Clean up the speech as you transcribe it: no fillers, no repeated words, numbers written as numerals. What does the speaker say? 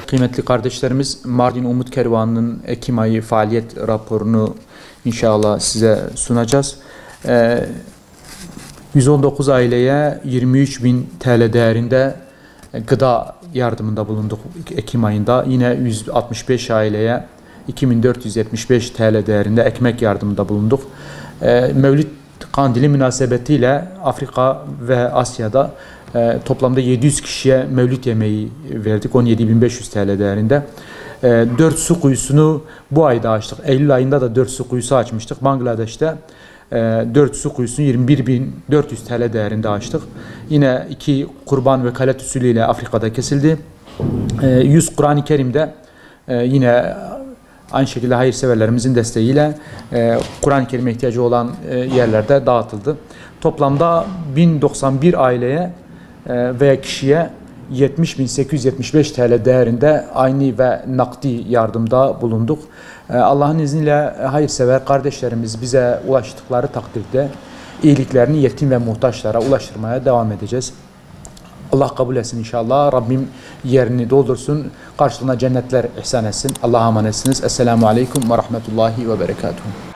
kıymetli kardeşlerimiz, Mardin Umut Kervanı'nın Ekim ayı faaliyet raporunu inşallah size sunacağız. 119 aileye 23.000 TL değerinde gıda yardımında bulunduk Ekim ayında. Yine 165 aileye 2475 TL değerinde ekmek yardımında bulunduk. Mevlid Kandili münasebetiyle Afrika ve Asya'da toplamda 700 kişiye mevlüt yemeği verdik. 17.500 TL değerinde. 4 su kuyusunu bu ayda açtık. Eylül ayında da 4 su kuyusu açmıştık. Bangladeş'te 4 su kuyusunu 21.400 TL değerinde açtık. Yine 2 kurban vekalet usulüyle Afrika'da kesildi. 100 Kur'an-ı Kerim'de yine aynı şekilde hayırseverlerimizin desteğiyle Kur'an-ı Kerim'e ihtiyacı olan yerlerde dağıtıldı. Toplamda 1091 aileye veya kişiye 70.875 TL değerinde ayni ve nakdi yardımda bulunduk. Allah'ın izniyle hayırsever kardeşlerimiz bize ulaştıkları takdirde iyiliklerini yetim ve muhtaçlara ulaştırmaya devam edeceğiz. Allah kabul etsin inşallah. Rabbim yerini doldursun. Karşılığına cennetler ihsan etsin. Allah'a emanetsiniz. Esselamu Aleyküm ve Rahmetullahi ve Berekatuhu.